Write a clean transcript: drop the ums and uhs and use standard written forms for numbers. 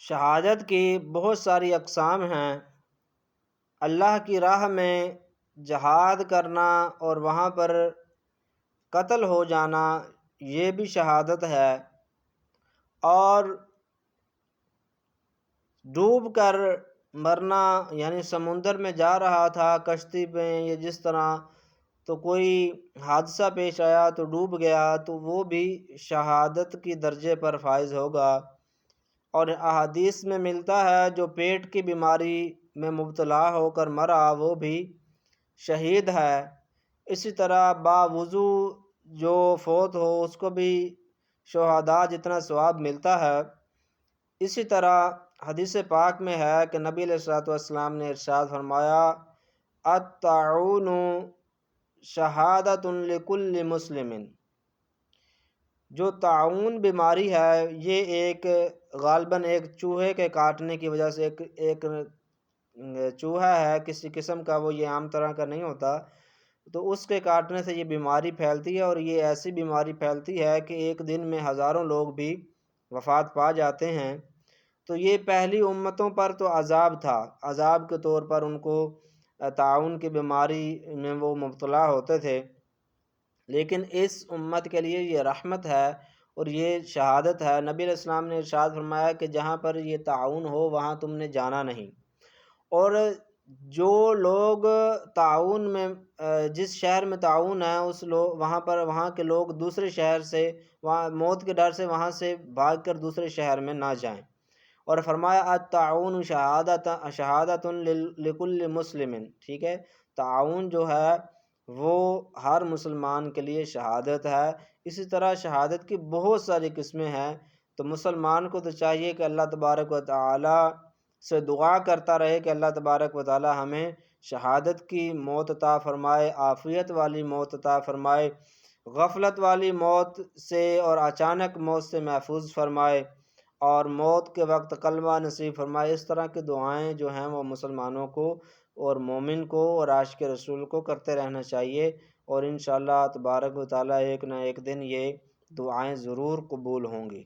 شہادت کی بہت ساری اقسام ہیں۔ اللہ کی راہ میں جہاد کرنا اور وہاں پر قتل ہو جانا یہ بھی شہادت ہے، اور ڈوب کر مرنا یعنی سمندر میں جا رہا تھا کشتی میں یا جس طرح، تو کوئی حادثہ پیش آیا تو ڈوب گیا، تو وہ بھی شہادت کی درجے پر فائز ہوگا۔ اور احادیث میں ملتا ہے جو پیٹ کی بیماری میں مبتلا ہو کر مرا وہ بھی شہید ہے۔ اسی طرح باوضو جو فوت ہو اس کو بھی شہداء جتنا ثواب ملتا ہے۔ اسی طرح حدیث پاک میں ہے کہ نبی علیہ الصلوۃ والسلام نے ارشاد فرمایا الطاعون شہادۃ لکل مسلم۔ جو طاعون بیماری ہے یہ ایک غالباً ایک چوہے کے کاٹنے کی وجہ سے، ایک چوہا ہے کسی قسم کا، وہ یہ عام طرح کا نہیں ہوتا، تو اس کے کاٹنے سے یہ بیماری پھیلتی ہے، اور یہ ایسی بیماری پھیلتی ہے کہ ایک دن میں ہزاروں لوگ بھی وفات پا جاتے ہیں۔ تو یہ پہلی امتوں پر تو عذاب تھا، عذاب کے طور پر ان کو طاعون کی بیماری میں وہ مبتلا ہوتے تھے، لیکن اس امت کے لیے یہ رحمت ہے اور یہ شہادت ہے۔ نبی علیہ السلام نے ارشاد فرمایا کہ جہاں پر یہ طاعون ہو وہاں تم نے جانا نہیں، اور جو لوگ طاعون میں جس شہر میں طاعون ہے وہاں کے لوگ دوسرے شہر سے، وہاں موت کے ڈر سے وہاں سے بھاگ کر دوسرے شہر میں نہ جائیں۔ اور فرمایا الطاعون شہادۃ لکل مسلم، ٹھیک ہے، طاعون جو ہے وہ ہر مسلمان کے لیے شہادت ہے۔ اسی طرح شہادت کی بہت ساری قسمیں ہیں، تو مسلمان کو تو چاہیے کہ اللہ تبارک و تعالی سے دعا کرتا رہے کہ اللہ تبارک و تعالی ہمیں شہادت کی موت عطا فرمائے، عافیت والی موت عطا فرمائے، غفلت والی موت سے اور اچانک موت سے محفوظ فرمائے، اور موت کے وقت کلمہ نصیب فرمائے۔ اس طرح کی دعائیں جو ہیں وہ مسلمانوں کو اور مومن کو اور عاشق رسول کو کرتے رہنا چاہیے، اور انشاءاللہ تبارک و تعالی ایک نہ ایک دن یہ دعائیں ضرور قبول ہوں گی۔